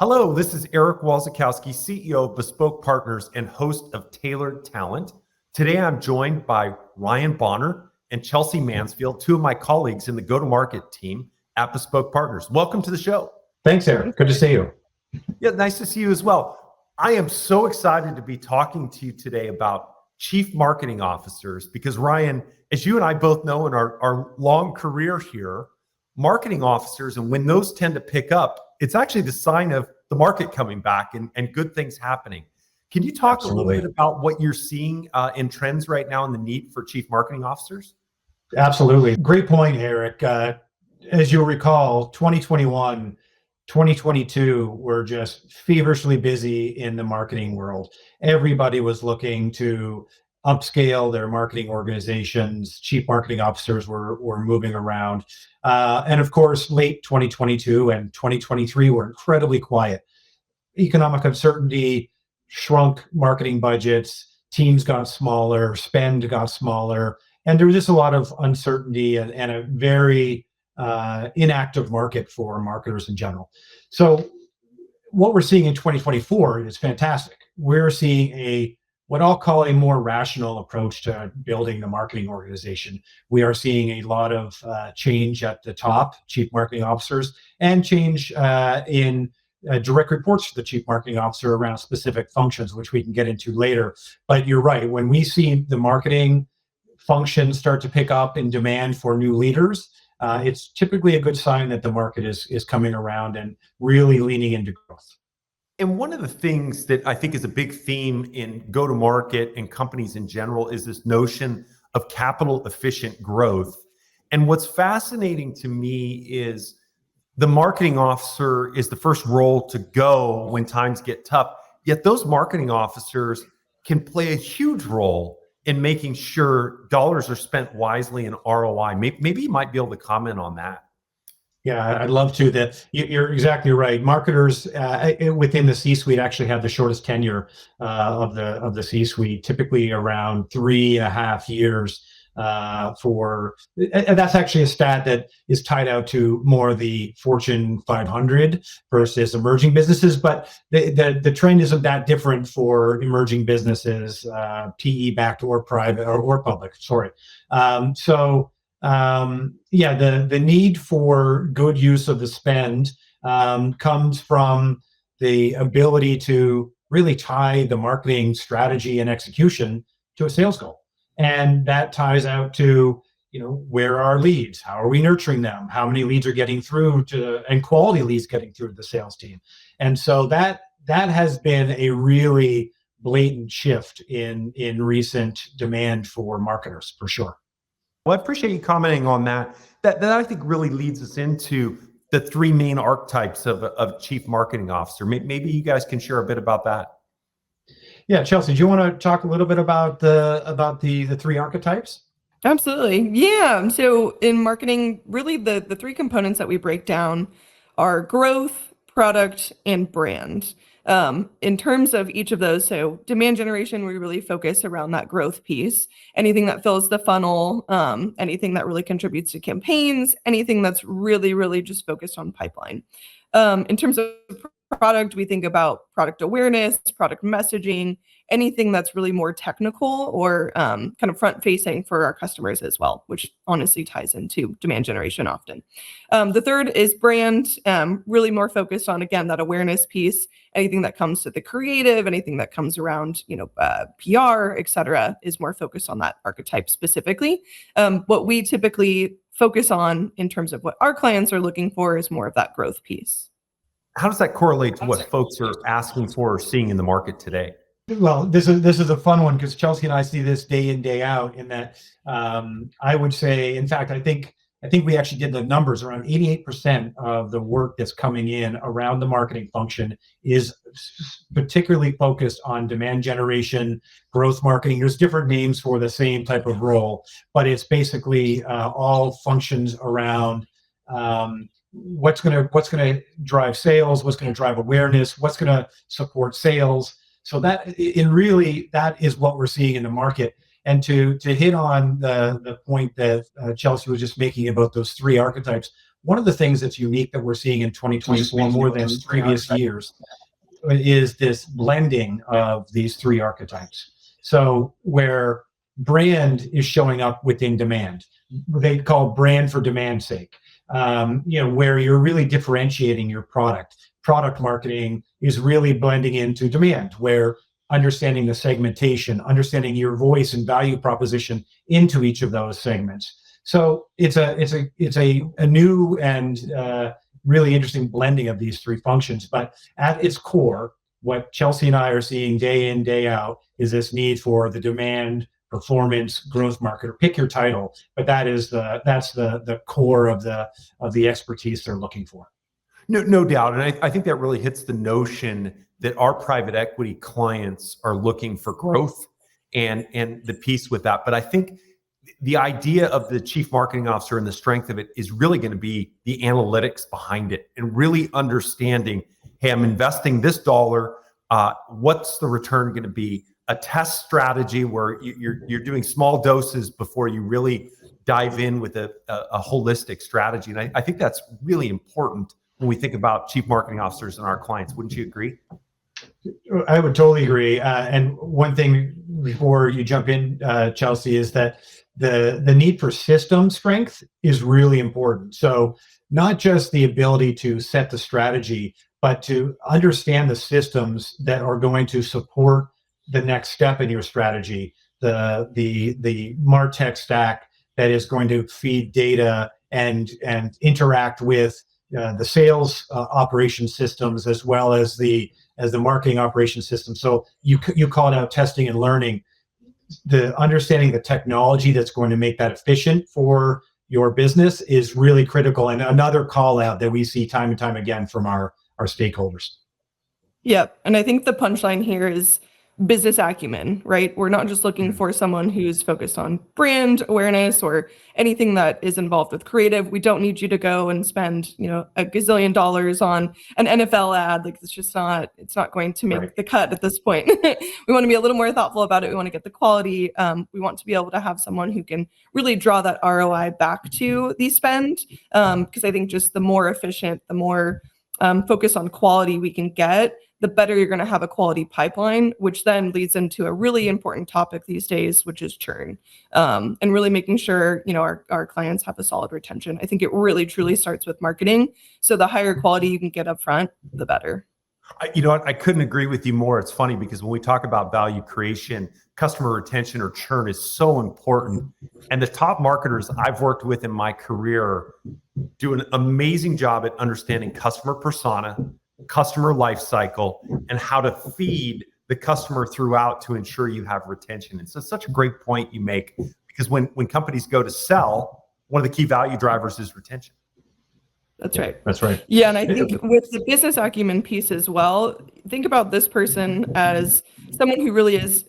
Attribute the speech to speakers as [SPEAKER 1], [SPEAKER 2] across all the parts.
[SPEAKER 1] Hello, this is Eric Walczykowski, CEO of Bespoke Partners and host of Tailored Talent. Today, I'm joined by Ryan Bonner and Chelsea Mansfield, two of my colleagues in the go-to-market team at Bespoke Partners. Welcome to the show.
[SPEAKER 2] Thanks, Eric. Good to see you.
[SPEAKER 1] Yeah, nice to see you as well. I am so excited to be talking to you today about chief marketing officers because, Ryan, as you and I both know in our long career here, marketing officers, and when those tend to pick up, it's actually the sign of the market coming back and good things happening. Can you talk
[SPEAKER 2] Absolutely.
[SPEAKER 1] a little bit about what you're seeing in trends right now and the need for chief marketing officers?
[SPEAKER 2] Absolutely. Great point, Eric. As you'll recall, 2021, 2022 were just feverishly busy in the marketing world. Everybody was looking to upscale their marketing organizations. Chief marketing officers were moving around. And of course, late 2022 and 2023 were incredibly quiet. Economic uncertainty shrunk marketing budgets, teams got smaller, spend got smaller, and there was just a lot of uncertainty and a very inactive market for marketers in general. So what we're seeing in 2024 is fantastic. We're seeing what I'll call a more rational approach to building the marketing organization. We are seeing a lot of change at the top, chief marketing officers, and change in direct reports to the chief marketing officer around specific functions, which we can get into later. But you're right, when we see the marketing functions start to pick up in demand for new leaders, it's typically a good sign that the market is coming around and really leaning into growth.
[SPEAKER 1] And one of the things that I think is a big theme in go-to-market and companies in general is this notion of capital efficient growth. And what's fascinating to me is the marketing officer is the first role to go when times get tough. Yet those marketing officers can play a huge role in making sure dollars are spent wisely in ROI. Maybe you might be able to comment on that.
[SPEAKER 2] Yeah, I'd love to. That you're exactly right. Marketers within the C-suite actually have the shortest tenure of the C-suite, typically around 3.5 years. And that's actually a stat that is tied out to more of the Fortune 500 versus emerging businesses. But the trend isn't that different for emerging businesses, PE-backed or private or public. Sorry. The need for good use of the spend comes from the ability to really tie the marketing strategy and execution to a sales goal. And that ties out to, where are our leads? How are we nurturing them? How many leads are getting through and quality leads getting through to the sales team? And so that has been a really blatant shift in recent demand for marketers, for sure.
[SPEAKER 1] Well, I appreciate you commenting on that. That I think really leads us into the three main archetypes of chief marketing officer. Maybe you guys can share a bit about that.
[SPEAKER 2] Yeah, Chelsea, do you want to talk a little bit about the three archetypes?
[SPEAKER 3] Absolutely. Yeah. So in marketing, really the three components that we break down are growth, product, and brand. In terms of each of those, so demand generation, we really focus around that growth piece. Anything that fills the funnel, anything that really contributes to campaigns, anything that's really, really just focused on pipeline. In terms of product, we think about product awareness, product messaging, anything that's really more technical or kind of front facing for our customers as well, which honestly ties into demand generation often. The third is brand, really more focused on, again, that awareness piece. Anything that comes to the creative, anything that comes around, PR, et cetera, is more focused on that archetype specifically. What we typically focus on in terms of what our clients are looking for is more of that growth piece.
[SPEAKER 1] How does that correlate to what folks are asking for or seeing in the market today?
[SPEAKER 2] Well, this is a fun one because Chelsea and I see this day in, day out in that I would say, in fact, I think we actually did the numbers. Around 88% of the work that's coming in around the marketing function is particularly focused on demand generation, growth marketing. There's different names for the same type of role, but it's basically all functions around what's going to drive sales, what's going to drive awareness, what's going to support sales. So that is what we're seeing in the market. And to hit on the point that Chelsea was just making about those three archetypes, one of the things that's unique that we're seeing in 2024 more than previous years is this blending of these three archetypes. So where brand is showing up within demand, they call brand for demand's sake. Where you're really differentiating your product. Product marketing is really blending into demand, where understanding the segmentation, understanding your voice and value proposition into each of those segments. So it's a new and really interesting blending of these three functions. But at its core, what Chelsea and I are seeing day in, day out is this need for the demand, performance, growth marketer. Pick your title, but that's the core of the expertise they're looking for.
[SPEAKER 1] No doubt. And I think that really hits the notion that our private equity clients are looking for growth and the piece with that. But I think the idea of the chief marketing officer and the strength of it is really going to be the analytics behind it and really understanding, hey, I'm investing this dollar. What's the return going to be? A test strategy where you're doing small doses before you really dive in with a holistic strategy. And I think that's really important when we think about chief marketing officers and our clients. Wouldn't you agree?
[SPEAKER 2] I would totally agree. And one thing before you jump in, Chelsea, is that the need for system strength is really important. So not just the ability to set the strategy, but to understand the systems that are going to support the next step in your strategy, the MarTech stack that is going to feed data and interact with the sales operation systems as well as the marketing operation system. So you called out testing and learning. The understanding the technology that's going to make that efficient for your business is really critical, and another call out that we see time and time again from our stakeholders.
[SPEAKER 3] Yep. And I think the punchline here is business acumen, right? We're not just looking for someone who's focused on brand awareness or anything that is involved with creative. We don't need you to go and spend, $1 gazillion on an NFL ad. Like it's not going to make the cut at this point. We want to be a little more thoughtful about it. We want to get the quality. We want to be able to have someone who can really draw that ROI back to the spend. Because I think just the more efficient, the more focus on quality we can get, the better you're going to have a quality pipeline, which then leads into a really important topic these days, which is churn, and really making sure, our clients have a solid retention. I think it really truly starts with marketing. So the higher quality you can get up front, the better.
[SPEAKER 1] I couldn't agree with you more. It's funny because when we talk about value creation, customer retention or churn is so important. And the top marketers I've worked with in my career do an amazing job at understanding customer persona, customer life cycle, and how to feed the customer throughout to ensure you have retention. And so it's such a great point you make, because when companies go to sell, one of the key value drivers is retention.
[SPEAKER 3] That's right.
[SPEAKER 2] That's right.
[SPEAKER 3] Yeah. And I think with the business acumen piece as well, think about this person as someone who really is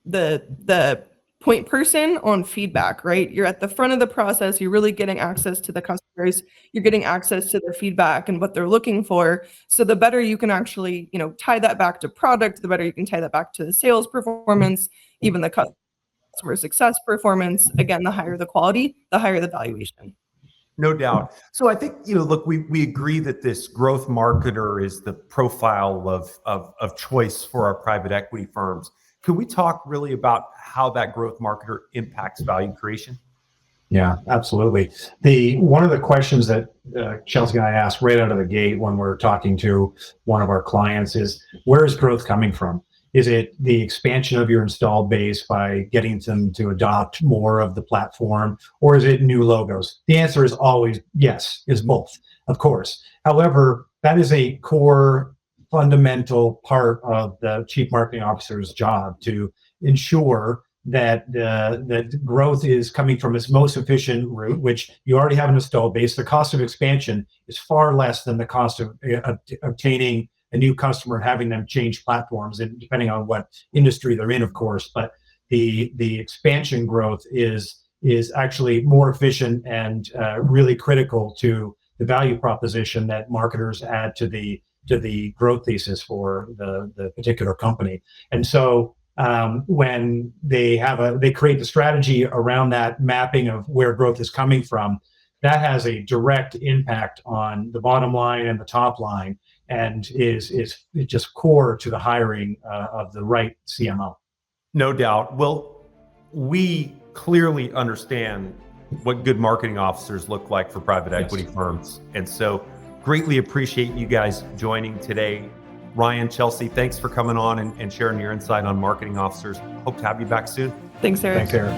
[SPEAKER 3] the point person on feedback, right? You're at the front of the process. You're really getting access to the customers. You're getting access to their feedback and what they're looking for. So the better you can actually, tie that back to product, the better you can tie that back to the sales performance, even the customer success performance. Again, the higher the quality, the higher the valuation.
[SPEAKER 1] No doubt. So I think, look, we agree that this growth marketer is the profile of choice for our private equity firms. Can we talk really about how that growth marketer impacts value creation?
[SPEAKER 2] Yeah, absolutely. One of the questions that Chelsea and I asked right out of the gate when we're talking to one of our clients is, where is growth coming from? Is it the expansion of your installed base by getting them to adopt more of the platform, or is it new logos? The answer is always yes, is both, of course. However, that is a core fundamental part of the chief marketing officer's job, to ensure that that growth is coming from its most efficient route, which you already have an installed base. The cost of expansion is far less than the cost of obtaining a new customer and having them change platforms, and depending on what industry they're in, of course. But the expansion growth is actually more efficient and really critical to the value proposition that marketers add to the growth thesis for the particular company. And so when they create the strategy around that mapping of where growth is coming from, that has a direct impact on the bottom line and the top line, and is just core to the hiring of the right CMO.
[SPEAKER 1] No doubt. Well, we clearly understand what good marketing officers look like for private equity firms. And so greatly appreciate you guys joining today. Ryan, Chelsea, thanks for coming on and sharing your insight on marketing officers. Hope to have you back soon.
[SPEAKER 3] Thanks, Eric.
[SPEAKER 2] Thanks, Eric.